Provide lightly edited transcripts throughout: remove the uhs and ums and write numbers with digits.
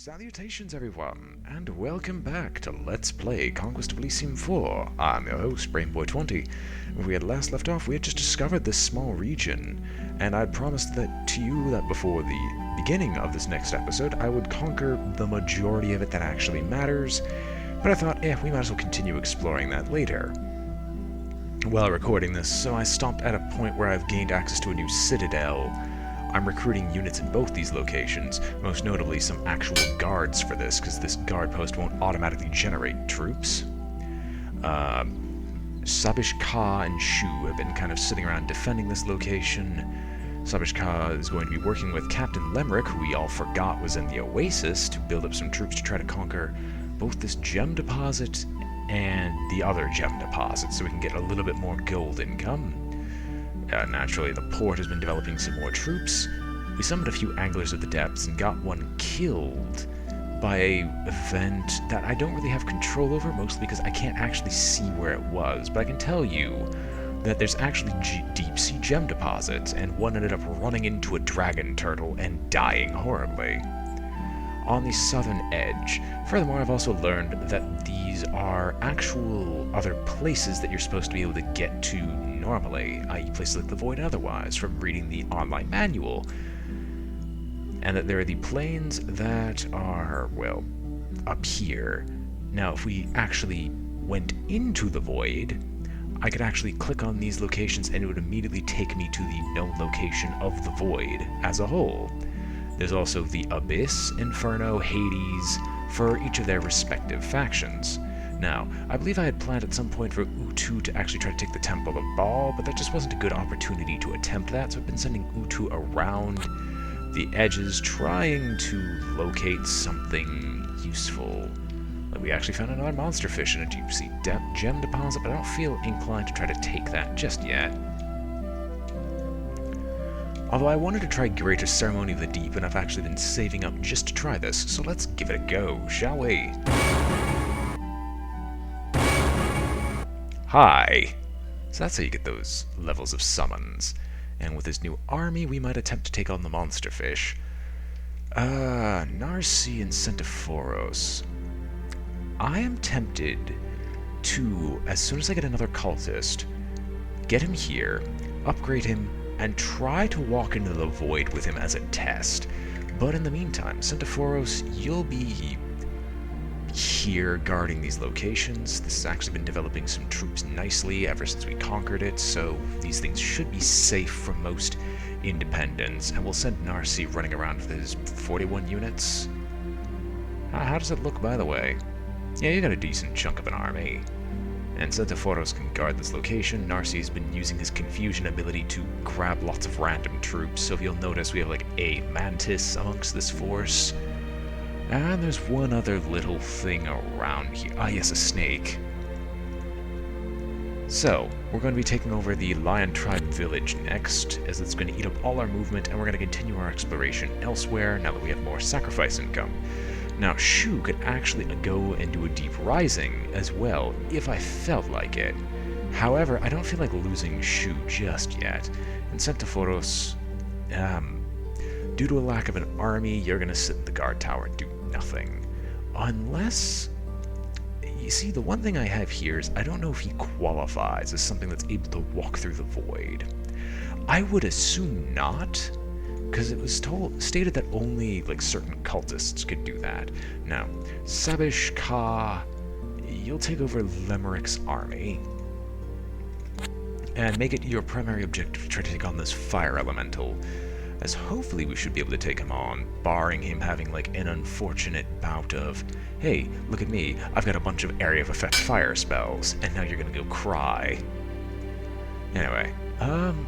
Salutations everyone, and welcome back to Let's Play Conquest of Elysium 4. I'm your host, BrainBoy20. When we had last left off, we had just discovered this small region, and I'd promised to you that before the beginning of this next episode, I would conquer the majority of it that actually matters, but I thought, we might as well continue exploring that later. While recording this, so I stopped at a point where I've gained access to a new citadel. I'm recruiting units in both these locations, most notably some actual guards for this, because this guard post won't automatically generate troops. Sabish Ka and Shu have been kind of sitting around defending this location. Sabish Ka is going to be working with Captain Lemrick, who we all forgot was in the Oasis, to build up some troops to try to conquer both this gem deposit and the other gem deposit, so we can get a little bit more gold income. Naturally, the port has been developing some more troops. We summoned a few anglers of the depths and got one killed by an event that I don't really have control over, mostly because I can't actually see where it was. But I can tell you that there's actually deep-sea gem deposits, and one ended up running into a dragon turtle and dying horribly on the southern edge. Furthermore, I've also learned that these are actual other places that you're supposed to be able to get to normally, i.e. places like the Void and otherwise, from reading the online manual. And that there are the planes that are, well, up here. Now, if we actually went into the Void, I could actually click on these locations and it would immediately take me to the known location of the Void as a whole. There's also the Abyss, Inferno, Hades, for each of their respective factions. Now, I believe I had planned at some point for Utu to actually try to take the Temple of Baal, but that just wasn't a good opportunity to attempt that, so I've been sending Utu around the edges, trying to locate something useful. Like, we actually found another monster fish in a deep-sea gem deposit, but I don't feel inclined to try to take that just yet. Although I wanted to try Greater Ceremony of the Deep, and I've actually been saving up just to try this, so let's give it a go, shall we? Hi! So that's how you get those levels of summons. And with this new army, we might attempt to take on the monster fish. Narsi and Centiphoros. I am tempted to, as soon as I get another cultist, get him here, upgrade him, and try to walk into the Void with him as a test. But in the meantime, Centiphoros, you'll be here guarding these locations. This has actually been developing some troops nicely ever since we conquered it, so these things should be safe from most independents. And we'll send Narsi running around with his 41 units. How does it look, by the way? Yeah, you got a decent chunk of an army. And Centiphoros can guard this location. Narsi has been using his confusion ability to grab lots of random troops, so if you'll notice we have like a mantis amongst this force. And there's one other little thing around here. Ah, yes, a snake. So, we're going to be taking over the Lion Tribe village next, as it's going to eat up all our movement, and we're going to continue our exploration elsewhere now that we have more sacrifice income. Now, Shu could actually go and do a deep rising as well, if I felt like it. However, I don't feel like losing Shu just yet. And Centiphoros, due to a lack of an army, you're going to sit in the guard tower and do nothing. Unless, you see, the one thing I have here is I don't know if he qualifies as something that's able to walk through the Void. I would assume not, because it was stated that only like certain cultists could do that. Now, Sabish Ka, you'll take over Lemrick's army and make it your primary objective to try to take on this fire elemental, as hopefully we should be able to take him on, barring him having like an unfortunate bout of, hey, look at me, I've got a bunch of area of effect fire spells, and now you're gonna go cry. Anyway,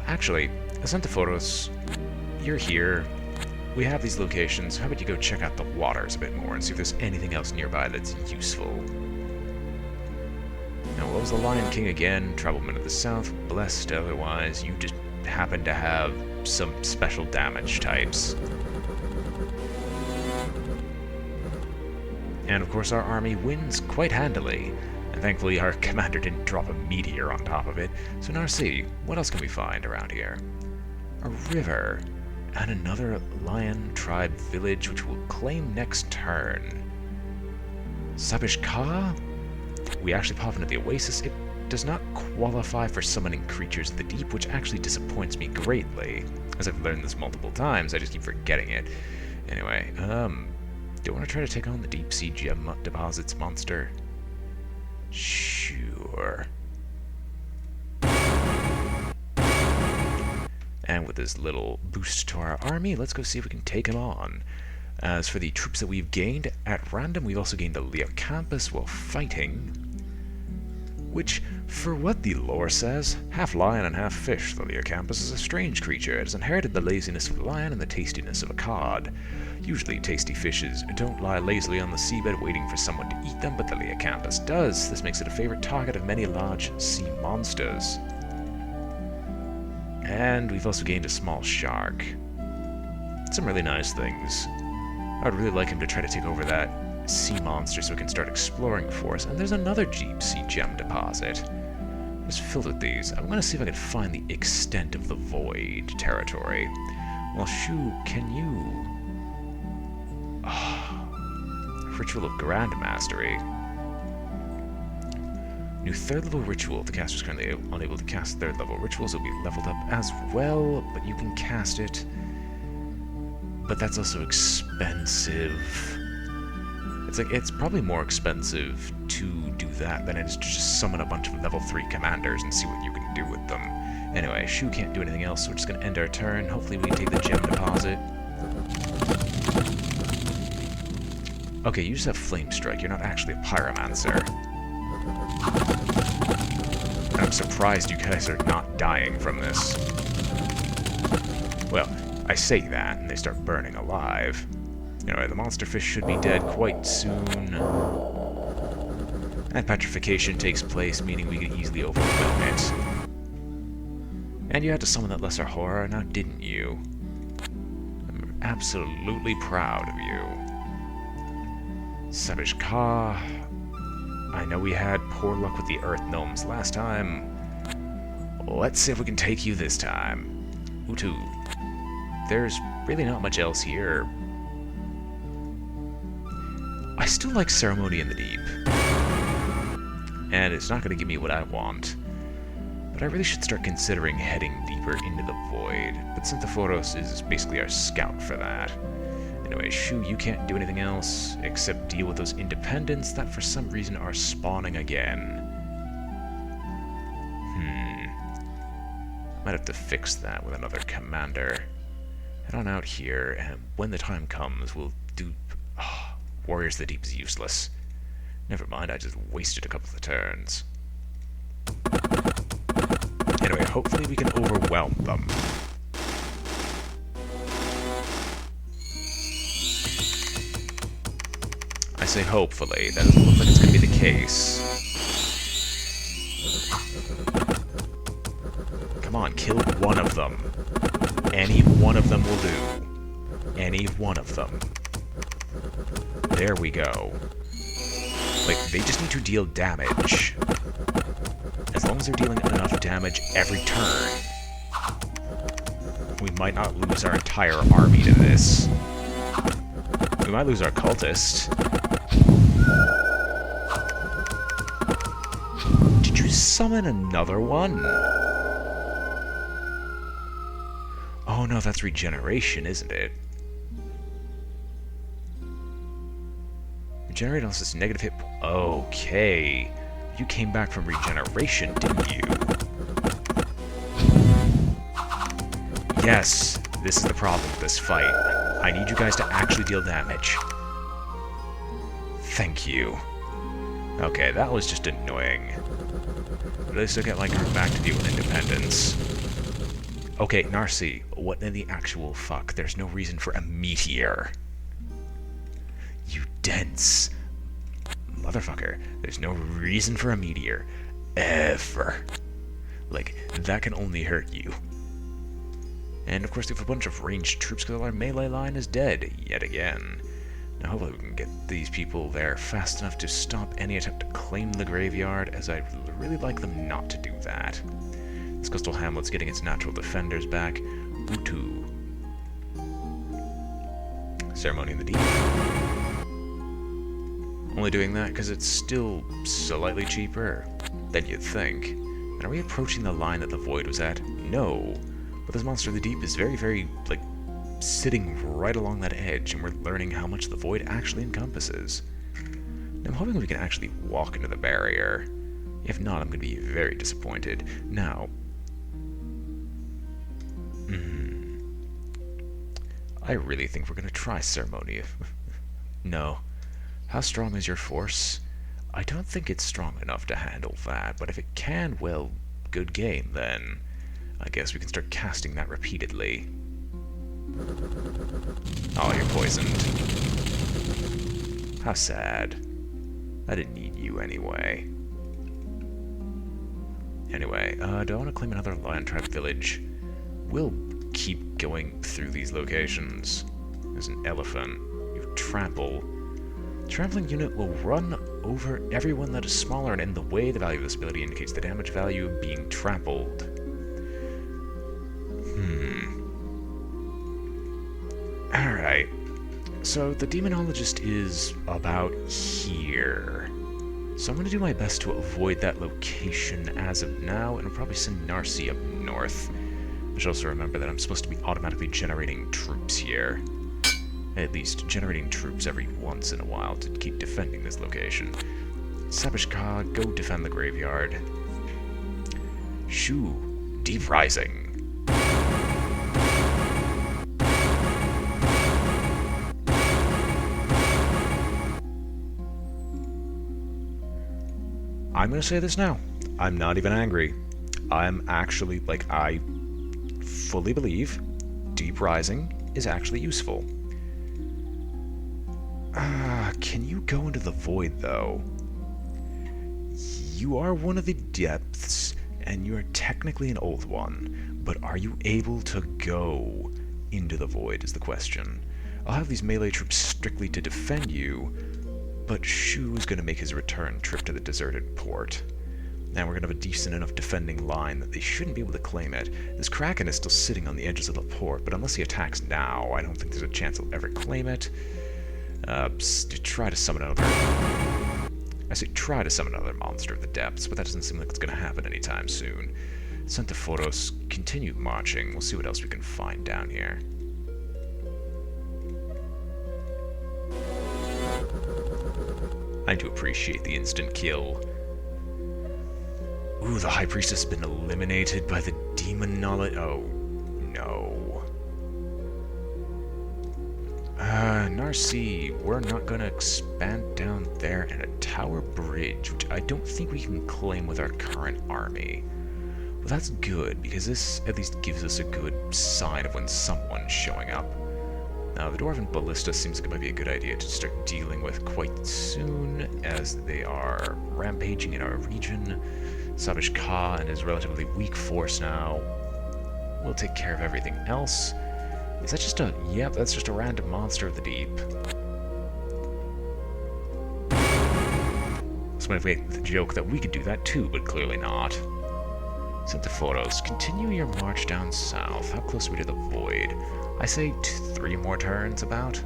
actually, Centiphoros, you're here. We have these locations. How about you go check out the waters a bit more and see if there's anything else nearby that's useful. Now, what was the Lion King again? Troubleman of the South. Blessed otherwise. You just happen to have some special damage types. And of course our army wins quite handily. And thankfully our commander didn't drop a meteor on top of it. So Narsi, what else can we find around here? A river. And another lion tribe village, which we'll claim next turn. Sabish Ka? We actually pop into the oasis. It does not qualify for summoning creatures of the deep, which actually disappoints me greatly. As I've learned this multiple times, I just keep forgetting it. Anyway, do you want to try to take on the deep sea gem deposits monster? Sure. And with this little boost to our army, let's go see if we can take him on. As for the troops that we've gained, at random we've also gained the Leocampus while fighting, which, for what the lore says, half lion and half fish, the Leocampus is a strange creature. It has inherited the laziness of a lion and the tastiness of a cod. Usually tasty fishes don't lie lazily on the seabed waiting for someone to eat them, but the Leocampus does. This makes it a favorite target of many large sea monsters. And we've also gained a small shark. Some really nice things. I'd really like him to try to take over that sea monster so we can start exploring for us. And there's another deep sea gem deposit. Just filled with these. I'm going to see if I can find the extent of the void territory. Well, Shu, can you... Ritual of Grand Mastery. New third level ritual. The caster is currently unable to cast third level rituals. It will be leveled up as well, but you can cast it. But that's also expensive. It's probably more expensive to do that than it is to just summon a bunch of level 3 commanders and see what you can do with them. Anyway, Shu can't do anything else, so we're just going to end our turn. Hopefully we can take the gem deposit. Okay, you just have Flame Strike. You're not actually a Pyromancer. And I'm surprised you guys are not dying from this. Well, I say that, and they start burning alive. Anyway, the monster fish should be dead quite soon. And petrification takes place, meaning we can easily overwhelm it. And you had to summon that lesser horror, now didn't you? I'm absolutely proud of you. Sabish Ka. I know we had poor luck with the Earth Gnomes last time. Let's see if we can take you this time. Utu. There's really not much else here. I still like Ceremony in the Deep. And it's not going to give me what I want. But I really should start considering heading deeper into the void. But Synthophoros is basically our scout for that. Anyway, Shu, you can't do anything else except deal with those independents that for some reason are spawning again. Might have to fix that with another commander. Head on out here, and when the time comes, we'll do... Warriors of the Deep is useless. Never mind, I just wasted a couple of turns. Anyway, hopefully we can overwhelm them. I say hopefully. That doesn't look like it's going to be the case. Come on, kill one of them. Any one of them will do. Any one of them. There we go. Like, they just need to deal damage. As long as they're dealing enough damage every turn, we might not lose our entire army to this. We might lose our cultist. Did you summon another one? Oh no, that's regeneration, isn't it? Regenerate also this negative hit. Okay. You came back from regeneration, didn't you? Yes, this is the problem with this fight. I need you guys to actually deal damage. Thank you. Okay, that was just annoying. But at least I get my group back to deal with independence. Okay, Narcy, what in the actual fuck? There's no reason for a meteor. You dense motherfucker. There's no reason for a meteor. Ever. Like, that can only hurt you. And of course we have a bunch of ranged troops because our melee line is dead yet again. Now hopefully we can get these people there fast enough to stop any attempt to claim the graveyard, as I'd really like them not to do that. This coastal hamlet's getting its natural defenders back. Utu. Ceremony in the Deep. Only doing that because it's still slightly cheaper than you'd think. And are we approaching the line that the void was at? No. But this monster of the deep is very, very, like, sitting right along that edge, and we're learning how much the void actually encompasses. I'm hoping we can actually walk into the barrier. If not, I'm going to be very disappointed. Now, I really think we're going to try Ceremony. No. How strong is your force? I don't think it's strong enough to handle that, but if it can, well, good game then. I guess we can start casting that repeatedly. Oh, you're poisoned. How sad. I didn't need you anyway. Anyway, do I want to claim another Lion Tribe village? We'll keep going through these locations. There's an elephant. You trample. Trampling unit will run over everyone that is smaller and in the way. The value of this ability indicates the damage value of being trampled. Alright. So the demonologist is about here. So I'm going to do my best to avoid that location as of now, and I'll probably send Narcy up north. I should also remember that I'm supposed to be automatically generating troops here. At least generating troops every once in a while to keep defending this location. Sabishka, go defend the graveyard. Shu, Deep Rising. I'm gonna say this now. I'm not even angry. I'm actually, like, I fully believe Deep Rising is actually useful. Can you go into the void, though? You are one of the depths, and you are technically an old one, but are you able to go into the void is the question. I'll have these melee troops strictly to defend you, but Shu is going to make his return trip to the deserted port. Now we're going to have a decent enough defending line that they shouldn't be able to claim it. This Kraken is still sitting on the edges of the port, but unless he attacks now, I don't think there's a chance he'll ever claim it. Try to summon another... I say try to summon another monster of the depths, but that doesn't seem like it's going to happen anytime soon. Sent to Photos, continue marching. We'll see what else we can find down here. I do appreciate the instant kill. Ooh, the High Priestess has been eliminated by the demonology. Oh, no. Narcy, we're not gonna expand down there, and a tower bridge, which I don't think we can claim with our current army. Well, that's good, because this at least gives us a good sign of when someone's showing up. Now, the Dwarven Ballista seems like it might be a good idea to start dealing with quite soon, as they are rampaging in our region. Sabish Ka and his relatively weak force now will take care of everything else. Is that just a... Yep, that's just a random monster of the deep. So if we had the joke that we could do that too, but clearly not. Sent to Photos. Continue your march down south. How close are we to the void? I say 3 more turns, about.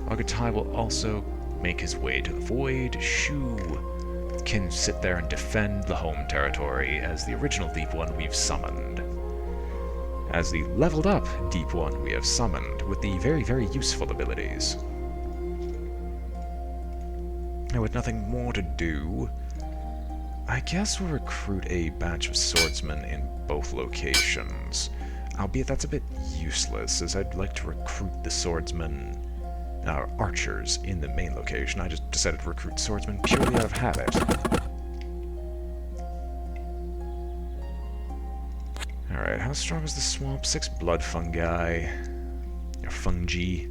Agatai will also make his way to the void. Shu can sit there and defend the home territory as the original Deep One we've summoned. As the leveled up Deep One we have summoned with the very, very useful abilities. And with nothing more to do, I guess we'll recruit a batch of swordsmen in both locations. Albeit that's a bit useless, as I'd like to recruit the swordsmen, archers in the main location. I just decided to recruit swordsmen purely out of habit. Alright, how strong is the swamp? 6 blood fungi. Or fungi.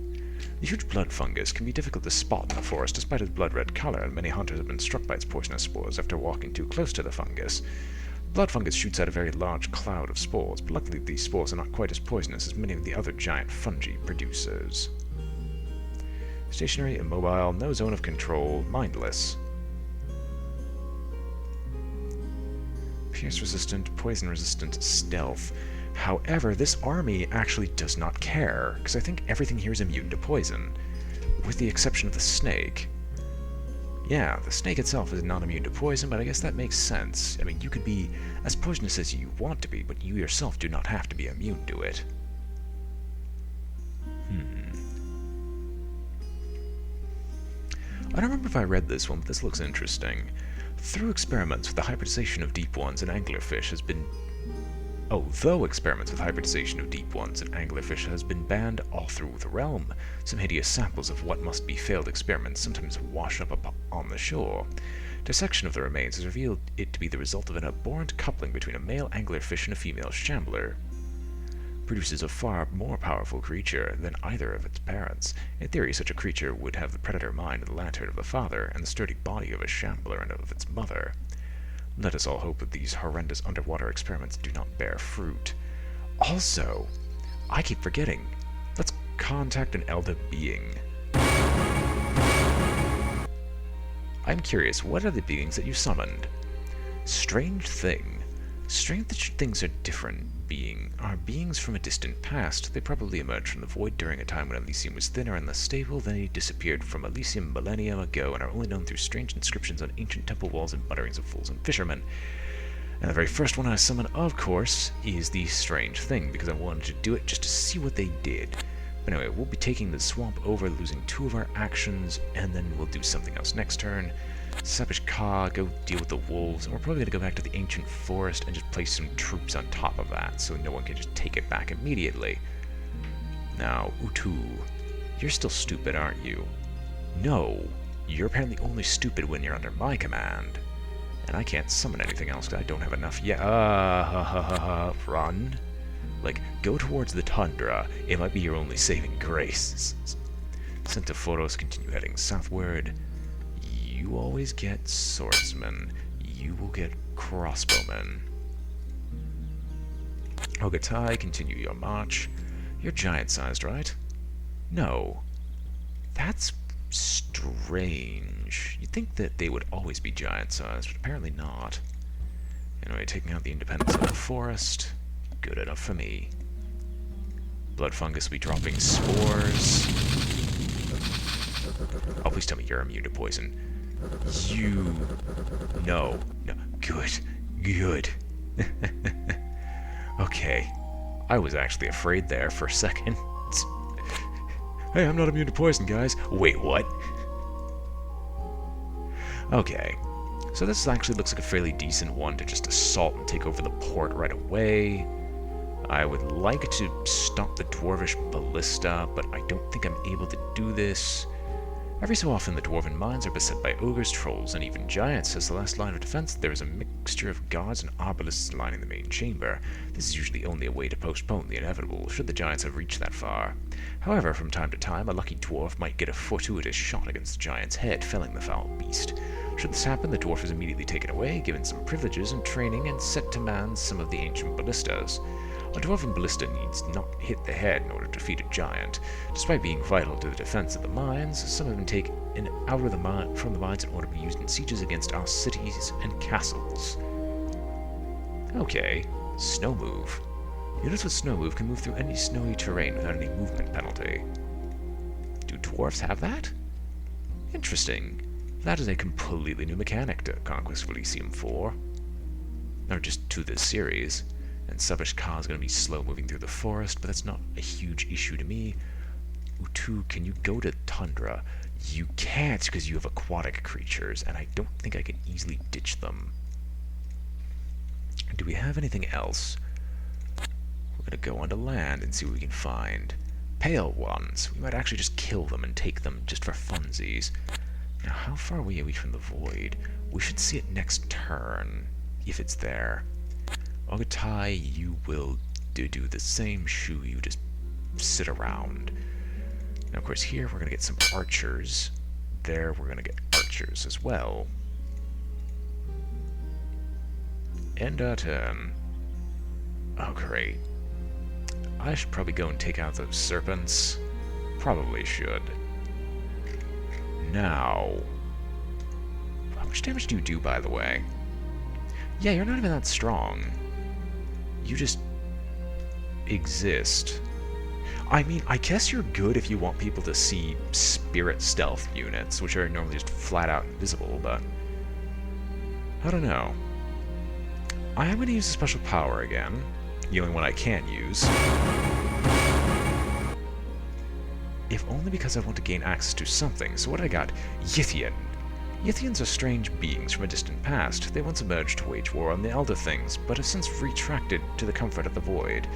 The huge blood fungus can be difficult to spot in the forest despite its blood-red color, and many hunters have been struck by its poisonous spores after walking too close to the fungus. Blood fungus shoots out a very large cloud of spores, but luckily these spores are not quite as poisonous as many of the other giant fungi producers. Stationary, immobile, no zone of control, mindless. Pierce resistant, poison resistant, stealth. However, this army actually does not care, because I think everything here is immune to poison, with the exception of the snake. Yeah, the snake itself is not immune to poison, but I guess that makes sense. I mean, you could be as poisonous as you want to be, but you yourself do not have to be immune to it. I don't remember if I read this one, but this looks interesting. Through experiments with the hybridization of deep ones and anglerfish has been... Though experiments with hybridization of deep ones and anglerfish has been banned all through the realm, some hideous samples of what must be failed experiments sometimes wash up on the shore. Dissection of the remains has revealed it to be the result of an abhorrent coupling between a male anglerfish and a female shambler. Produces a far more powerful creature than either of its parents. In theory, such a creature would have the predator mind and the lantern of the father, and the sturdy body of a shambler and of its mother. Let us all hope that these horrendous underwater experiments do not bear fruit. Also, I keep forgetting, let's contact an elder being. I'm curious, what are the beings that you summoned? Strange thing. Strange things are different. Are beings from a distant past. They probably emerged from the void during a time when Elysium was thinner and less stable. They disappeared from Elysium millennia ago and are only known through strange inscriptions on ancient temple walls and mutterings of fools and fishermen. And the very first one I summon, of course, is the strange thing, because I wanted to do it just to see what they did. But anyway, we'll be taking the swamp over, losing 2 of our actions, and then we'll do something else next turn. Sabish Ka, go deal with the wolves, and we're probably going to go back to the ancient forest and just place some troops on top of that, so no one can just take it back immediately. Now, Utu, you're still stupid, aren't you? No, you're apparently only stupid when you're under my command. And I can't summon anything else because I don't have enough yet. Run. Like, go towards the tundra. It might be your only saving grace. Sent to Photos, continue heading southward. You always get swordsmen. You will get crossbowmen. Ogatai, continue your march. You're giant-sized, right? No. That's strange. You'd think that they would always be giant-sized, but apparently not. Anyway, taking out the independents of the forest. Good enough for me. Blood fungus will be dropping spores. Oh, please tell me you're immune to poison. You... No. Good. Okay. I was actually afraid there for a second. Hey, I'm not immune to poison, guys. Wait, what? Okay. So this actually looks like a fairly decent one to just assault and take over the port right away. I would like to stop the dwarvish ballista, but I don't think I'm able to do this. Every so often the dwarven mines are beset by ogres, trolls, and even giants. As the last line of defense, there is a mixture of guards and arbalists lining the main chamber. This is usually only a way to postpone the inevitable, should the giants have reached that far. However, from time to time, a lucky dwarf might get a fortuitous shot against the giant's head, felling the foul beast. Should this happen, the dwarf is immediately taken away, given some privileges and training, and set to man some of the ancient ballistas. A dwarven ballista needs not hit the head in order to defeat a giant. Despite being vital to the defense of the mines, some have been taken out of from the mines in order to be used in sieges against our cities and castles. Okay, snow move. Units with snow move can move through any snowy terrain without any movement penalty. Do dwarves have that? Interesting. That is a completely new mechanic to Conquest of Elysium 4. Or just to this series. And Sabish Ka is going to be slow moving through the forest, but that's not a huge issue to me. Utu, can you go to Tundra? You can't because you have aquatic creatures, and I don't think I can easily ditch them. Do we have anything else? We're going to go onto land and see what we can find. Pale ones. We might actually just kill them and take them just for funsies. Now, how far away are we from the void? We should see it next turn, if it's there. Ogatai, you will do the same. Shu, you just sit around. Now, of course, here we're going to get some archers. There we're going to get archers as well. End our turn. Oh, great. I should probably go and take out those serpents. Probably should. Now... How much damage do you do, by the way? Yeah, you're not even that strong. You just exist. I mean, I guess you're good if you want people to see spirit stealth units, which are normally just flat out invisible, but I don't know. I am going to use a special power again, the only one I can use. If only because I want to gain access to something. So what I got? Yithian. Yithians are strange beings from a distant past. They once emerged to wage war on the Elder Things, but have since retracted to the comfort of the Void.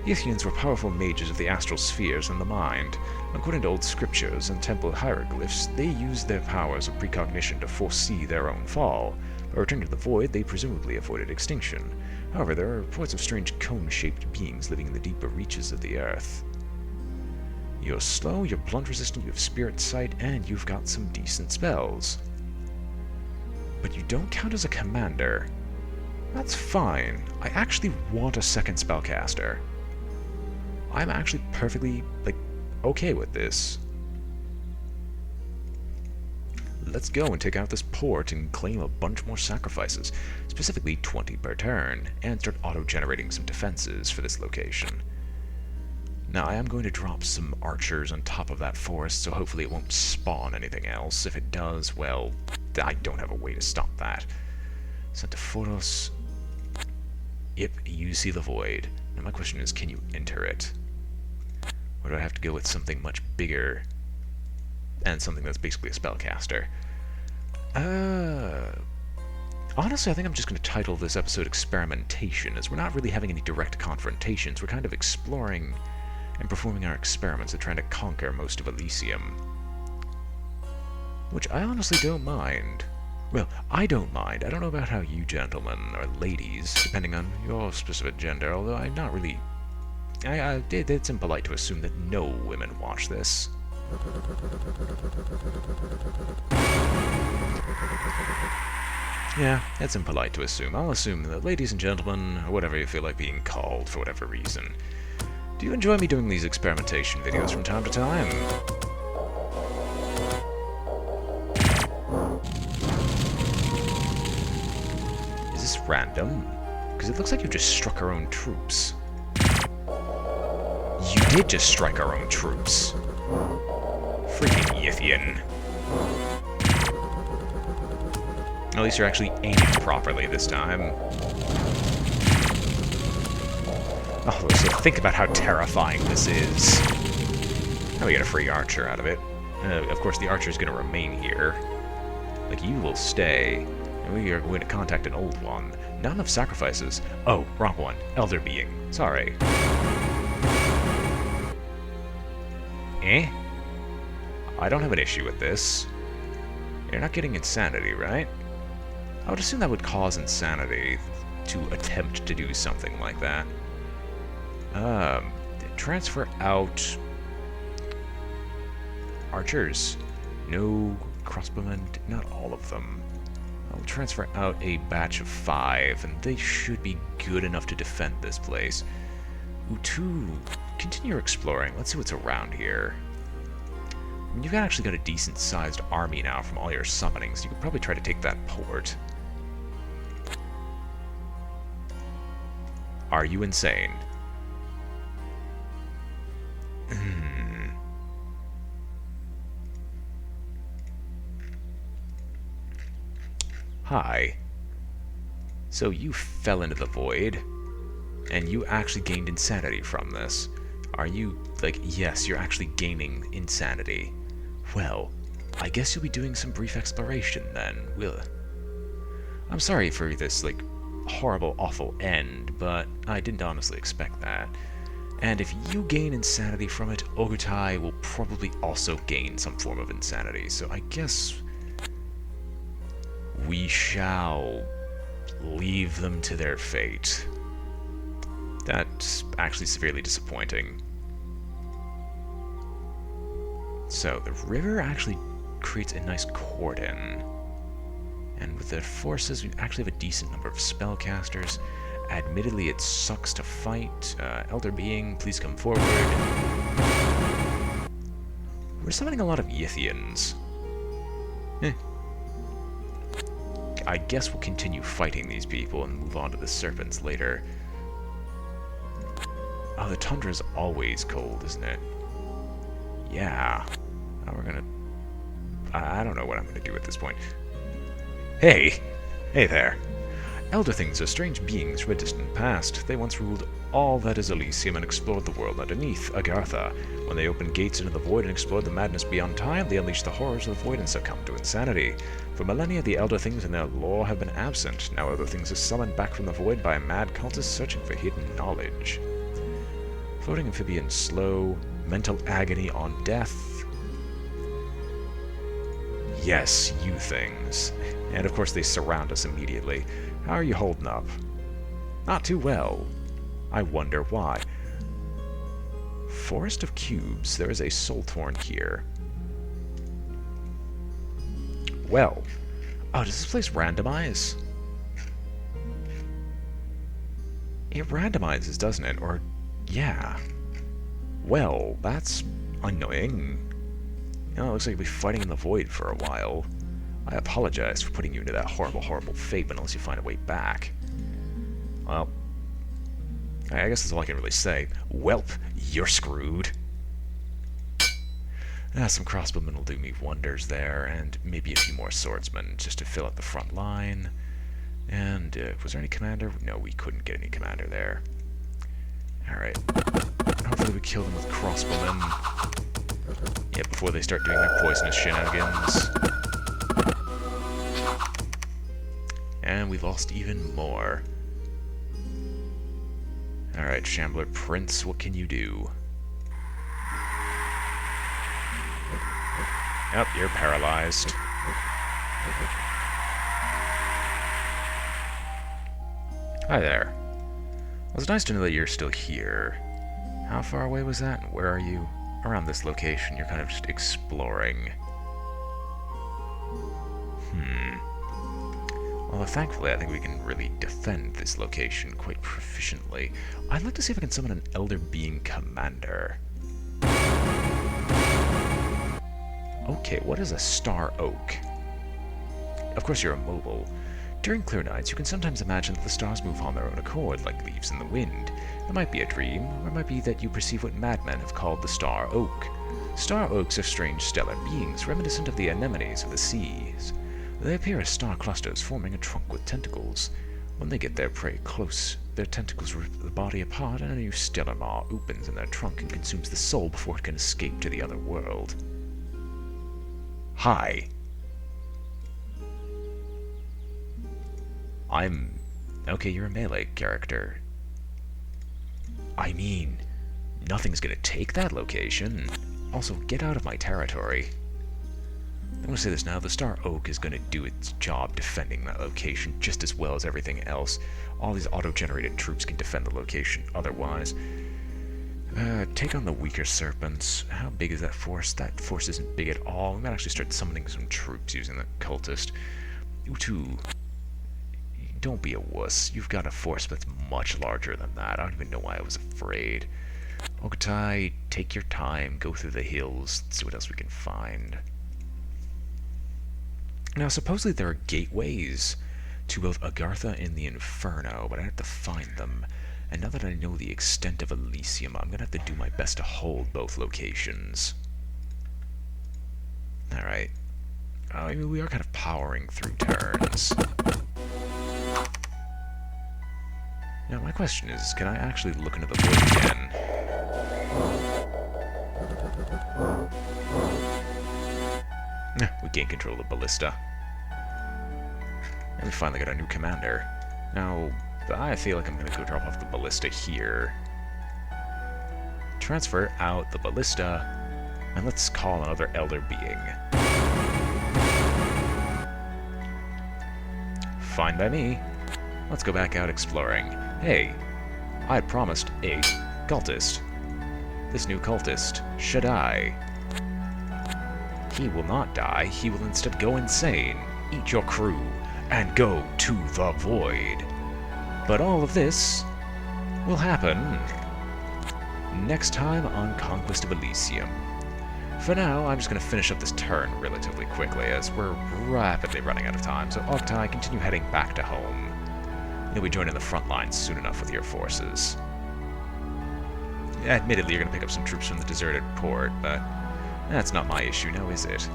Yithians were powerful mages of the astral spheres and the mind. According to old scriptures and temple hieroglyphs, they used their powers of precognition to foresee their own fall. By returning to the Void, they presumably avoided extinction. However, there are reports of strange cone-shaped beings living in the deeper reaches of the earth. You're slow, you're blunt resistant, you have spirit sight, and you've got some decent spells. But you don't count as a commander. That's fine. I actually want a second spellcaster. I'm actually perfectly, okay with this. Let's go and take out this port and claim a bunch more sacrifices, specifically 20 per turn, and start auto-generating some defenses for this location. Now, I am going to drop some archers on top of that forest, so hopefully it won't spawn anything else. If it does, well, I don't have a way to stop that. Centophoros. Yep, you see the Void. Now my question is, can you enter it? Or do I have to go with something much bigger and something that's basically a spellcaster? Honestly, I think I'm just going to title this episode Experimentation, as we're not really having any direct confrontations. We're kind of exploring and performing our experiments of trying to conquer most of Elysium. Which I honestly don't mind. Well, I don't mind. I don't know about how you gentlemen, or ladies, depending on your specific gender, although I'm not really... it's impolite to assume that no women watch this. Yeah, it's impolite to assume. I'll assume that ladies and gentlemen, or whatever you feel like being called for whatever reason. Do you enjoy me doing these experimentation videos from time to time? Is this random? Because it looks like you just struck our own troops. You did just strike our own troops. Freaking Yithian. At least you're actually aiming properly this time. Oh, so think about how terrifying this is. Now we get a free archer out of it. Of course, the archer's going to remain here. You will stay. And we are going to contact an old one. Not enough sacrifices. Oh, wrong one. Elder being. Sorry. I don't have an issue with this. You're not getting insanity, right? I would assume that would cause insanity to attempt to do something like that. Transfer out archers. No crossbowmen, not all of them. I'll transfer out a batch of 5, and they should be good enough to defend this place. Utu, continue exploring. Let's see what's around here. I mean, you've actually got a decent-sized army now from all your summonings. You could probably try to take that port. Are you insane? Hi. So you fell into the Void, and you actually gained insanity from this. Are you, yes, you're actually gaining insanity. Well, I guess you'll be doing some brief exploration then, will... I'm sorry for this, horrible, awful end, but I didn't honestly expect that. And if you gain insanity from it, Ogutai will probably also gain some form of insanity, so I guess we shall leave them to their fate. That's actually severely disappointing. So, the river actually creates a nice cordon. And with their forces, we actually have a decent number of spellcasters. Admittedly, it sucks to fight. Elder Being, please come forward. We're summoning a lot of Yithians. I guess we'll continue fighting these people and move on to the serpents later. Oh, the tundra's always cold, isn't it? Yeah. Now we're gonna... I don't know what I'm gonna do at this point. Hey! Hey there! Elder things are strange beings from a distant past. They once ruled all that is Elysium and explored the world underneath, Agartha. When they opened gates into the void and explored the madness beyond time, they unleashed the horrors of the void and succumbed to insanity. For millennia, the Elder Things and their lore have been absent. Now Elder Things are summoned back from the void by a mad cultist searching for hidden knowledge. Floating amphibian slow, mental agony on death. Yes, you things. And of course they surround us immediately. How are you holding up? Not too well. I wonder why. Forest of Cubes. There is a Soultorn here. Well. Oh, does this place randomize? It randomizes, doesn't it? Or, yeah. Well, that's annoying. You know, it looks like you'll be fighting in the void for a while. I apologize for putting you into that horrible, horrible fate, but unless you find a way back. Well, I guess that's all I can really say. Welp, you're screwed. Some crossbowmen will do me wonders there, and maybe a few more swordsmen, just to fill out the front line. And, was there any commander? No, we couldn't get any commander there. Alright. Hopefully we kill them with crossbowmen. Yeah, before they start doing their poisonous shenanigans. And we lost even more. Alright, Shambler Prince, what can you do? Yep, you're paralyzed. Hi there. Well, it's nice to know that you're still here. How far away was that, and where are you? Around this location, you're kind of just exploring. Well, thankfully, I think we can really defend this location quite proficiently. I'd like to see if I can summon an Elder Being Commander. Okay, what is a Star Oak? Of course you're immobile. During clear nights, you can sometimes imagine that the stars move on their own accord, like leaves in the wind. It might be a dream, or it might be that you perceive what madmen have called the Star Oak. Star Oaks are strange stellar beings, reminiscent of the anemones of the seas. They appear as star clusters forming a trunk with tentacles. When they get their prey close, their tentacles rip the body apart, and a new stellar maw opens in their trunk and consumes the soul before it can escape to the other world. Hi. Okay, you're a melee character. I mean, nothing's gonna take that location. Also, get out of my territory. I'm gonna say this now, the Star Oak is gonna do its job defending that location just as well as everything else. All these auto-generated troops can defend the location otherwise. Take on the weaker serpents. How big is that force? That force isn't big at all. We might actually start summoning some troops using the cultist. Utu, don't be a wuss. You've got a force that's much larger than that. I don't even know why I was afraid. Okatai, take your time, go through the hills, see what else we can find. Now, supposedly there are gateways to both Agartha and the Inferno, but I have to find them. And now that I know the extent of Elysium, I'm gonna have to do my best to hold both locations. Alright. I mean, we are kind of powering through turns. Now, my question is, can I actually look into the void again? We gain control of the ballista. And we finally got a new commander. Now, I feel like I'm gonna go drop off the ballista here. Transfer out the ballista, and let's call another Elder Being. Fine by me. Let's go back out exploring. Hey, I had promised a cultist. This new cultist, Shaddai. He will not die, he will instead go insane, eat your crew, and go to the void. But all of this will happen next time on Conquest of Elysium. For now, I'm just going to finish up this turn relatively quickly, as we're rapidly running out of time, so Octai, continue heading back to home. You'll be joining the front lines soon enough with your forces. Admittedly, you're going to pick up some troops from the deserted port, but that's not my issue now, is it?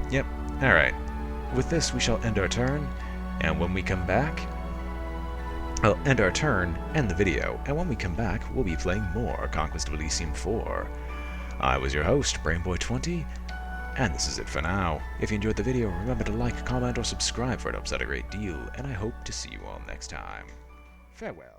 Yep, alright. With this, we shall end our turn, and when we come back... Well, end our turn, end the video, and when we come back, we'll be playing more Conquest of Elysium 4. I was your host, BrainBoy20, and this is it for now. If you enjoyed the video, remember to like, comment, or subscribe, for it helps out a great deal, and I hope to see you all next time. Farewell.